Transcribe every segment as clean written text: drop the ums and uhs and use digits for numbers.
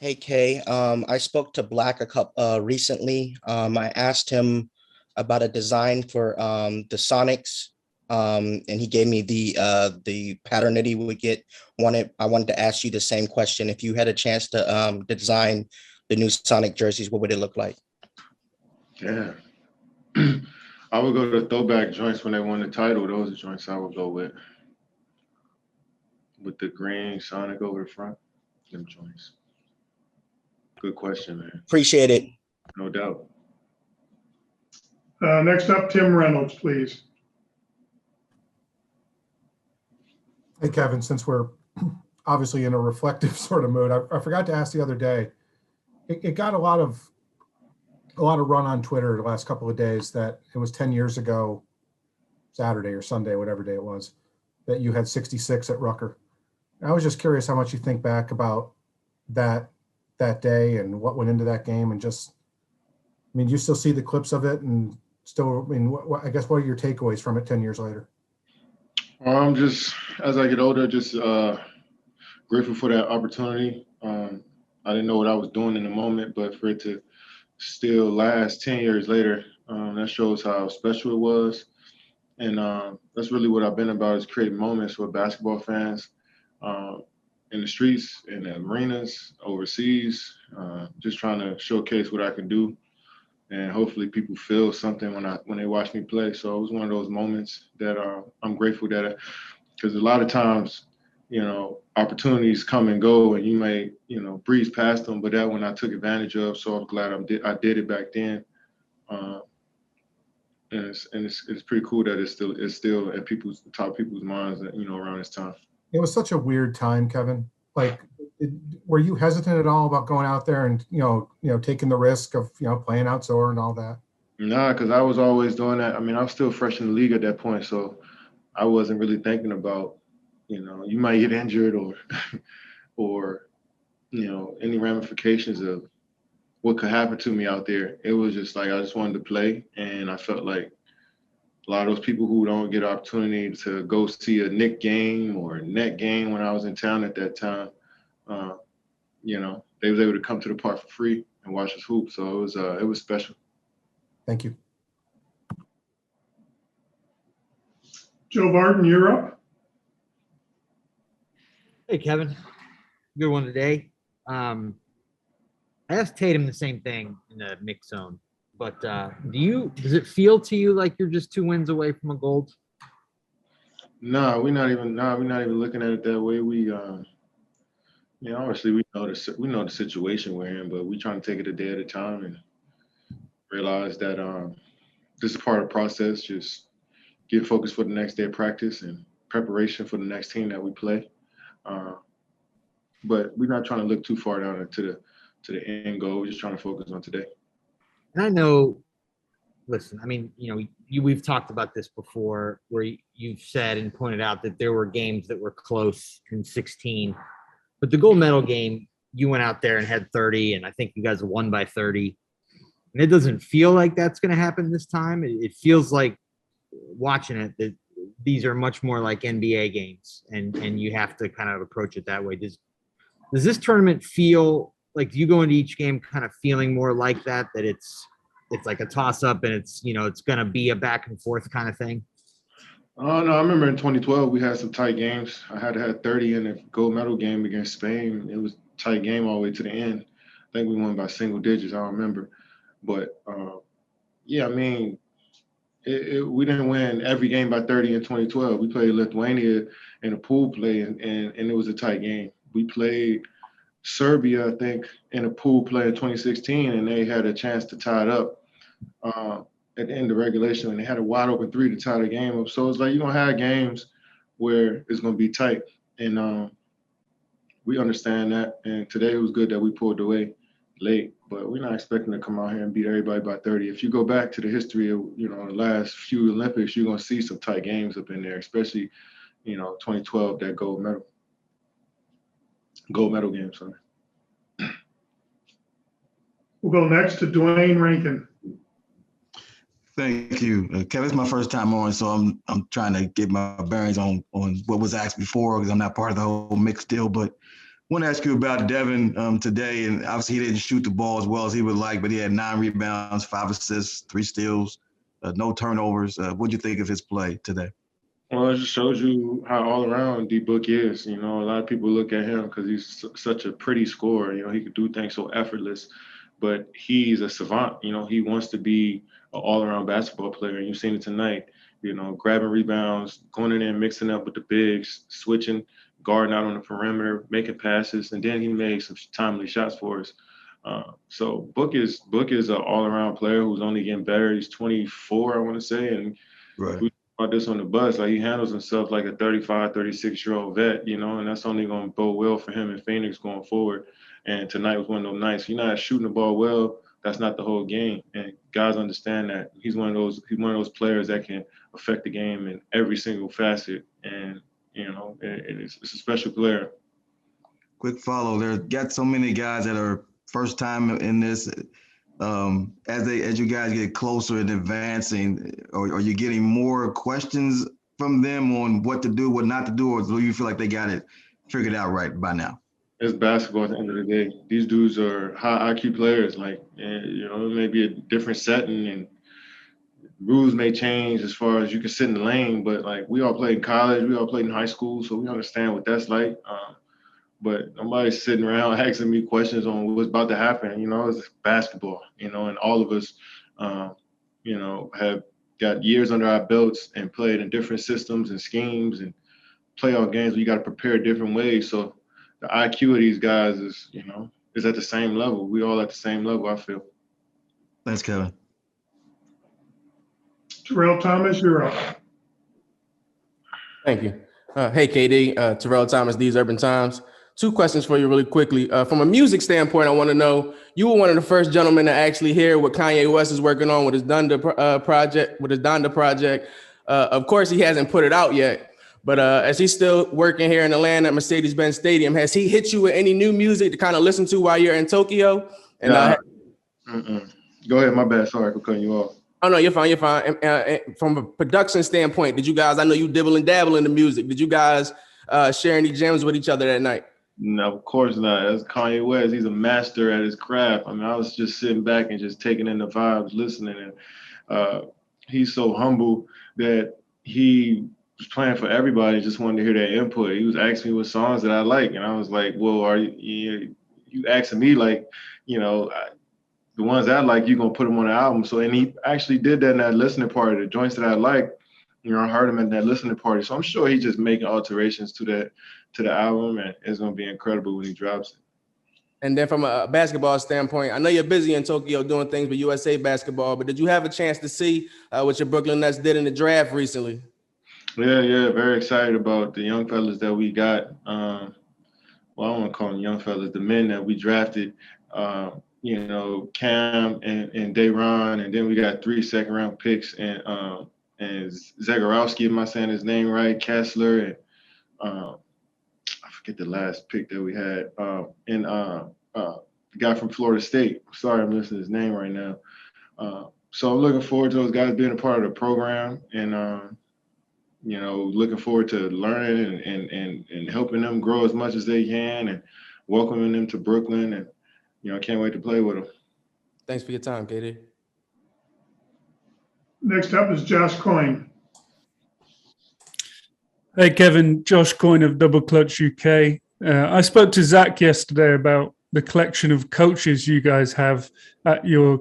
Hey Kay, I spoke to Black a couple recently. I asked him about a design for the Sonics, and he gave me the pattern that he would get. I wanted to ask you the same question. If you had a chance to design the new Sonic jerseys, what would it look like? Yeah. I would go to throwback joints when they won the title. Those are joints I would go with the green Sonic over the front. Them joints. Good question, man. Appreciate it. No doubt. Next up, Tim Reynolds, please. Hey, Kevin, since we're obviously in a reflective sort of mood, I forgot to ask the other day. It got a lot of run on Twitter the last couple of days that it was 10 years ago, Saturday or Sunday, whatever day it was, that you had 66 at Rucker. I was just curious how much you think back about that day and what went into that game, and just, I mean, do you still see the clips of it, and still, I mean, I guess what are your takeaways from it 10 years later? Just as I get older, just grateful for that opportunity. I didn't know what I was doing in the moment, but for it to still last 10 years later, that shows how special it was. And that's really what I've been about, is creating moments with basketball fans in the streets, in the arenas, overseas, just trying to showcase what I can do. And hopefully people feel something when they watch me play. So it was one of those moments that I'm grateful that, because a lot of times, opportunities come and go, and you may, breeze past them, but that one I took advantage of. So I'm glad I did it back then. And it's pretty cool that it's still at top of people's minds, around this time. It was such a weird time, Kevin. Like, were you hesitant at all about going out there and taking the risk of playing outdoor and all that? Nah, because I was always doing that. I mean, I was still fresh in the league at that point, so I wasn't really thinking about, you might get injured or any ramifications of what could happen to me out there. It was just like I just wanted to play, and I felt like a lot of those people who don't get opportunity to go see a Knick game or a Net game when I was in town at that time, they was able to come to the park for free and watch us hoop. So it was special. Thank you. Joe Barton, you're up. Hey, Kevin. Good one today. I asked Tatum the same thing in the mix zone, but does it feel to you like you're just 2 wins away from a gold? No, we're not even looking at it that way. We obviously we know the situation we're in, but we're trying to take it a day at a time and realize that this is part of the process. Just get focused for the next day of practice and preparation for the next team that we play. But we're not trying to look too far down into the end goal. We're just trying to focus on today. And I know, listen, I mean, we've talked about this before, where you've said and pointed out that there were games that were close in 16, but the gold medal game, you went out there and had 30, and I think you guys won by 30. And it doesn't feel like that's going to happen this time. It feels like, watching it, that these are much more like NBA games, and you have to kind of approach it that way. Does this tournament feel like, do you go into each game kind of feeling more like that it's like a toss up, and it's going to be a back and forth kind of thing? Oh, no, I remember in 2012 we had some tight games. I had 30 in the gold medal game against Spain. It was a tight game all the way to the end. I think we won by single digits. I don't remember, but yeah, I mean, we didn't win every game by 30 in 2012. We played Lithuania in a pool play, and it was a tight game. We played Serbia, I think, in a pool play in 2016, and they had a chance to tie it up at the end of regulation, and they had a wide open 3 to tie the game up. So it's like, you're going to have games where it's going to be tight, and we understand that. And today it was good that we pulled away late, but we're not expecting to come out here and beat everybody by 30. If you go back to the history of, the last few Olympics, you're going to see some tight games up in there, especially, 2012, that gold medal game, sorry. We'll go next to Dwayne Rankin. Thank you. Kevin, it's my first time on, so I'm trying to get my bearings on what was asked before, because I'm not part of the whole mix deal. But want to ask you about Devin today, and obviously he didn't shoot the ball as well as he would like, but he had 9 rebounds, 5 assists, 3 steals, no turnovers. What do you think of his play today? Well, it just shows you how all around D-Book is. You know, a lot of people look at him because he's such a pretty scorer. You know, he could do things so effortless, but he's a savant. You know, he wants to be an all-around basketball player. And you've seen it tonight, you know, grabbing rebounds, going in there and mixing up with the bigs, switching, guarding out on the perimeter, making passes, and then he made some timely shots for us. So Book is an all-around player who's only getting better. He's 24, I want to say, and Right. we about this on the bus, like he handles himself like a 35, 36-year-old vet, you know, and that's only going to bode well for him in Phoenix going forward. And tonight was one of those nights. You're not shooting the ball well, that's not the whole game. And guys understand that. He's one of those players that can affect the game in every single facet. And, you know, it's a special player. Quick follow. There got so many guys that are first time in this. As you guys get closer and advancing, are you getting more questions from them on what to do, what not to do, or do you feel like they got it figured out right by now? It's basketball at the end of the day. These dudes are high IQ players. Like, you know, it may be a different setting and rules may change as far as you can sit in the lane, but like we all played in college, we all played in high school, so we understand what that's like. But nobody's sitting around asking me questions on what's about to happen. You know, it's basketball, you know, and all of us, you know, have got years under our belts and played in different systems and schemes and playoff games. We got to prepare different ways. So the IQ of these guys is, you know, is at the same level. We all at the same level, I feel. Thanks, Kevin. Terrell Thomas, you're up. Thank you. Hey, KD, Terrell Thomas, These Urban Times. 2 questions for you really quickly. From a music standpoint, I want to know, you were one of the first gentlemen to actually hear what Kanye West is working on with his Donda project. Of course, he hasn't put it out yet, but as he's still working here in Atlanta at Mercedes-Benz Stadium, has he hit you with any new music to kind of listen to while you're in Tokyo? And Go ahead, my bad. Sorry for cutting you off. Oh, no, you're fine. You're fine. And from a production standpoint, did you guys, I know you dibble and dabble in the music. Did you guys share any gems with each other that night? No, of course not. That's Kanye West. He's a master at his craft. I mean, I was just sitting back and just taking in the vibes, listening. And he's so humble that he was playing for everybody, just wanted to hear their input. He was asking me what songs that I like. And I was like, well, are you asking me, like, you know, the ones that I like, you're going to put them on the album. So, and he actually did that in that listening party. The joints that I like, you know, I heard him at that listening party. So I'm sure he's just making alterations to the album, and it's going to be incredible when he drops it. And then from a basketball standpoint, I know you're busy in Tokyo doing things with USA basketball, but did you have a chance to see what your Brooklyn Nets did in the draft recently? Yeah, very excited about the young fellas that we got. Well, I don't want to call them young fellas, the men that we drafted. You know, Cam and Dayron, and then we got 3 second-round picks, and Zagorowski, am I saying his name right? Kessler, and I forget the last pick that we had, and the guy from Florida State. Sorry, I'm missing his name right now. So I'm looking forward to those guys being a part of the program, and you know, looking forward to learning and helping them grow as much as they can, and welcoming them to Brooklyn, and you know, I can't wait to play with them. Thanks for your time, KD. Next up is Josh Coyne. Hey, Kevin, Josh Coyne of Double Clutch UK. I spoke to Zach yesterday about the collection of coaches you guys have at your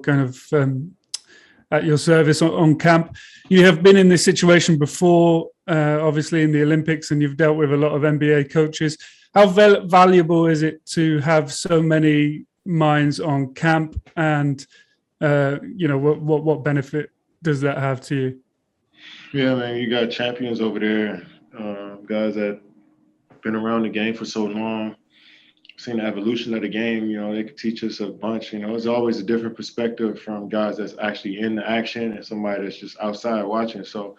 at your service on camp. You have been in this situation before, obviously in the Olympics, and you've dealt with a lot of NBA coaches. How valuable is it to have so many minds on camp, and you know, what benefit does that have to you? Yeah, man, you got champions over there, guys that been around the game for so long, seen the evolution of the game. You know, they could teach us a bunch. You know, it's always a different perspective from guys that's actually in the action and somebody that's just outside watching. So,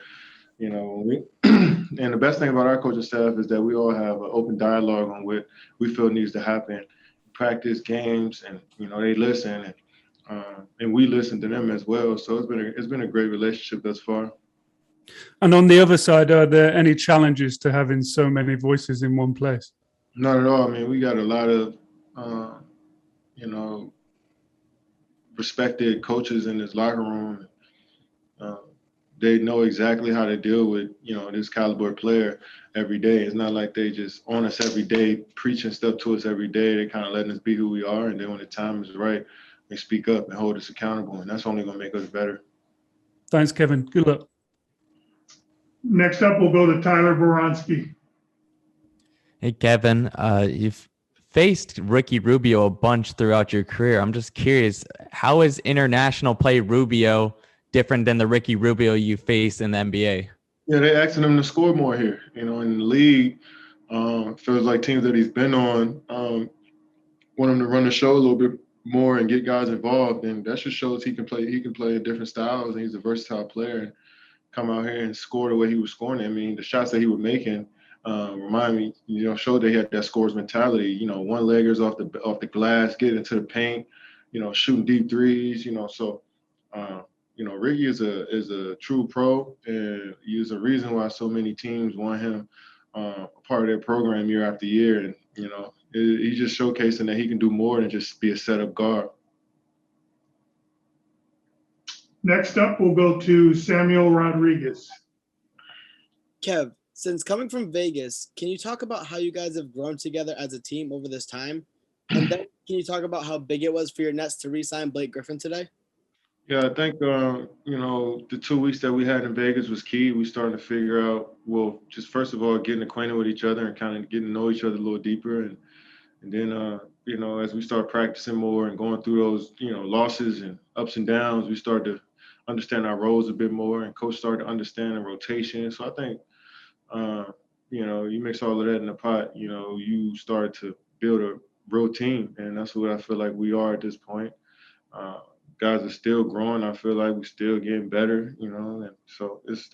you know, and the best thing about our coaching staff is that we all have an open dialogue on what we feel needs to happen. Practice, games, and you know, they listen, and we listen to them as well. So it's been a great relationship thus far. And on the other side, are there any challenges to having so many voices in one place? Not at all. I mean, we got a lot of, uh, you know, respected coaches in this locker room. Uh, they know exactly how to deal with, this caliber player every day. It's not like they just on us every day, preaching stuff to us every day. They kind of letting us be who we are. And then when the time is right, they speak up and hold us accountable. And that's only going to make us better. Thanks, Kevin. Good luck. Next up, we'll go to Tyler Boronsky. Hey, Kevin, you've faced Ricky Rubio a bunch throughout your career. I'm just curious, how is international play Rubio different than the Ricky Rubio you faced in the NBA? Yeah, they asking him to score more here. In the league, feels like teams that he's been on want him to run the show a little bit more and get guys involved. And that just shows he can play. He can play in different styles, and he's a versatile player. And come out here and score the way he was scoring. I mean, the shots that he was making remind me, showed that he had that scores mentality. One leggers off the glass, get into the paint, shooting deep threes. So. Ricky is a true pro, and he's a reason why so many teams want him a part of their program year after year. And he's just showcasing that he can do more than just be a setup guard. Next up, we'll go to Samuel Rodriguez. Kev, since coming from Vegas, can you talk about how you guys have grown together as a team over this time? And then can you talk about how big it was for your Nets to re-sign Blake Griffin today? Yeah, I think, the 2 weeks that we had in Vegas was key. We started to figure out, just first of all, getting acquainted with each other and kind of getting to know each other a little deeper. And then, as we start practicing more and going through those, losses and ups and downs, we started to understand our roles a bit more, and coach started to understand the rotation. So I think, you mix all of that in the pot, you start to build a real team. And that's what I feel like we are at this point. Guys are still growing. I feel like we're still getting better, and so it's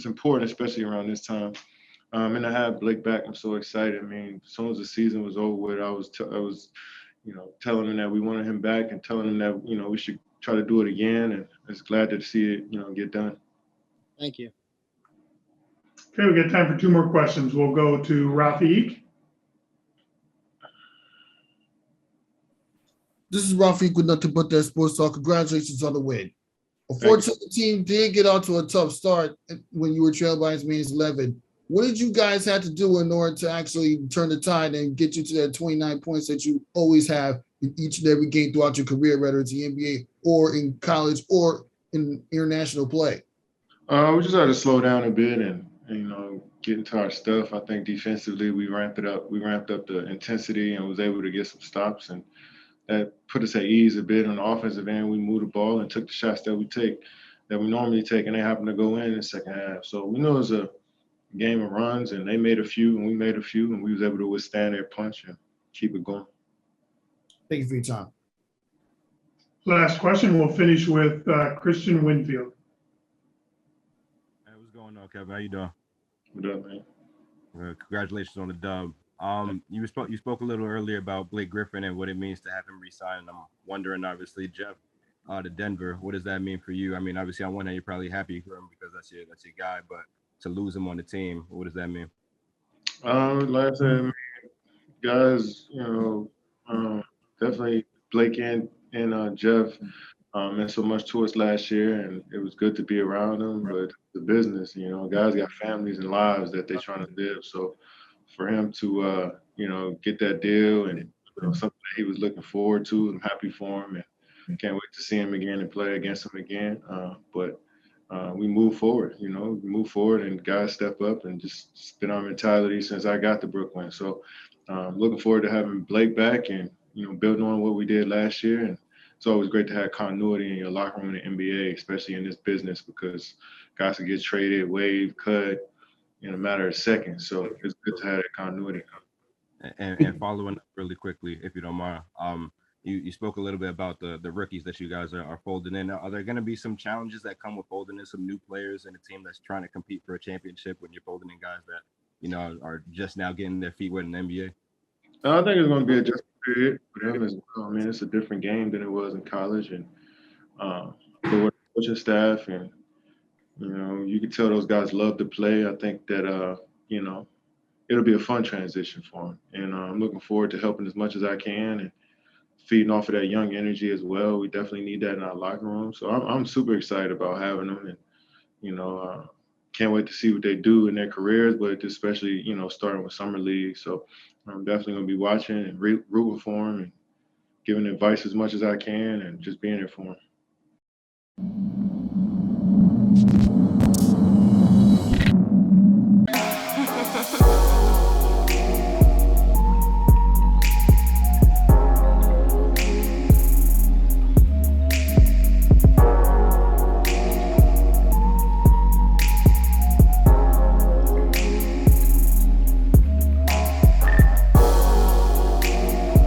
important, especially around this time. And to have Blake back, I'm so excited. I mean, as soon as the season was over with, I was telling him that we wanted him back and telling him that we should try to do it again. And I was glad to see it get done. Thank you. Okay, we got time for 2 more questions. We'll go to Rafiq. This is Rafiq with Nothing But That Sports Talk. Congratulations on the win. Unfortunately, the team did get out to a tough start when you were trailed by as many as 11. What did you guys have to do in order to actually turn the tide and get you to that 29 points that you always have in each and every game throughout your career, whether it's the NBA or in college or in international play? We just had to slow down a bit and get into our stuff. I think defensively we ramped it up. We ramped up the intensity and was able to get some stops, and that put us at ease a bit on the offensive end. We moved the ball and took the shots that we normally take, and they happened to go in the second half. So we knew it was a game of runs, and they made a few, and we made a few, and we was able to withstand their punch and keep it going. Thank you for your time. Last question, we'll finish with Christian Winfield. Hey, what's going on, Kevin? How you doing? What up, man? Congratulations on the dub. You spoke a little earlier about Blake Griffin and what it means to have him resign. And I'm wondering, obviously, Jeff, to Denver, what does that mean for you? I mean, obviously, on one hand, you're probably happy for him because that's your guy, but to lose him on the team, what does that mean? Like I said, guys, definitely Blake and Jeff meant so much to us last year, and it was good to be around them. But the business, guys got families and lives that they're trying to live. So for him to, get that deal and something that he was looking forward to, I'm happy for him, and can't wait to see him again and play against him again. But we move forward, and guys step up, and just it's been our mentality since I got to Brooklyn. So looking forward to having Blake back and, building on what we did last year. And it's always great to have continuity in your locker room in the NBA, especially in this business, because guys can get traded, waived, cut in a matter of seconds. So it's good to have that continuity. And following up really quickly, if you don't mind, you spoke a little bit about the rookies that you guys are folding in. Are there going to be some challenges that come with folding in some new players in a team that's trying to compete for a championship when you're folding in guys that, are just now getting their feet wet in the NBA? I think it's going to be a adjustment period for them as well. I mean, it's a different game than it was in college, and the coaching staff, and you can tell those guys love to play. I think that it'll be a fun transition for him. And I'm looking forward to helping as much as I can and feeding off of that young energy as well. We definitely need that in our locker room. So I'm super excited about having them, and can't wait to see what they do in their careers, but especially starting with summer league. So I'm definitely gonna be watching and rooting for them and giving advice as much as I can and just being there for them.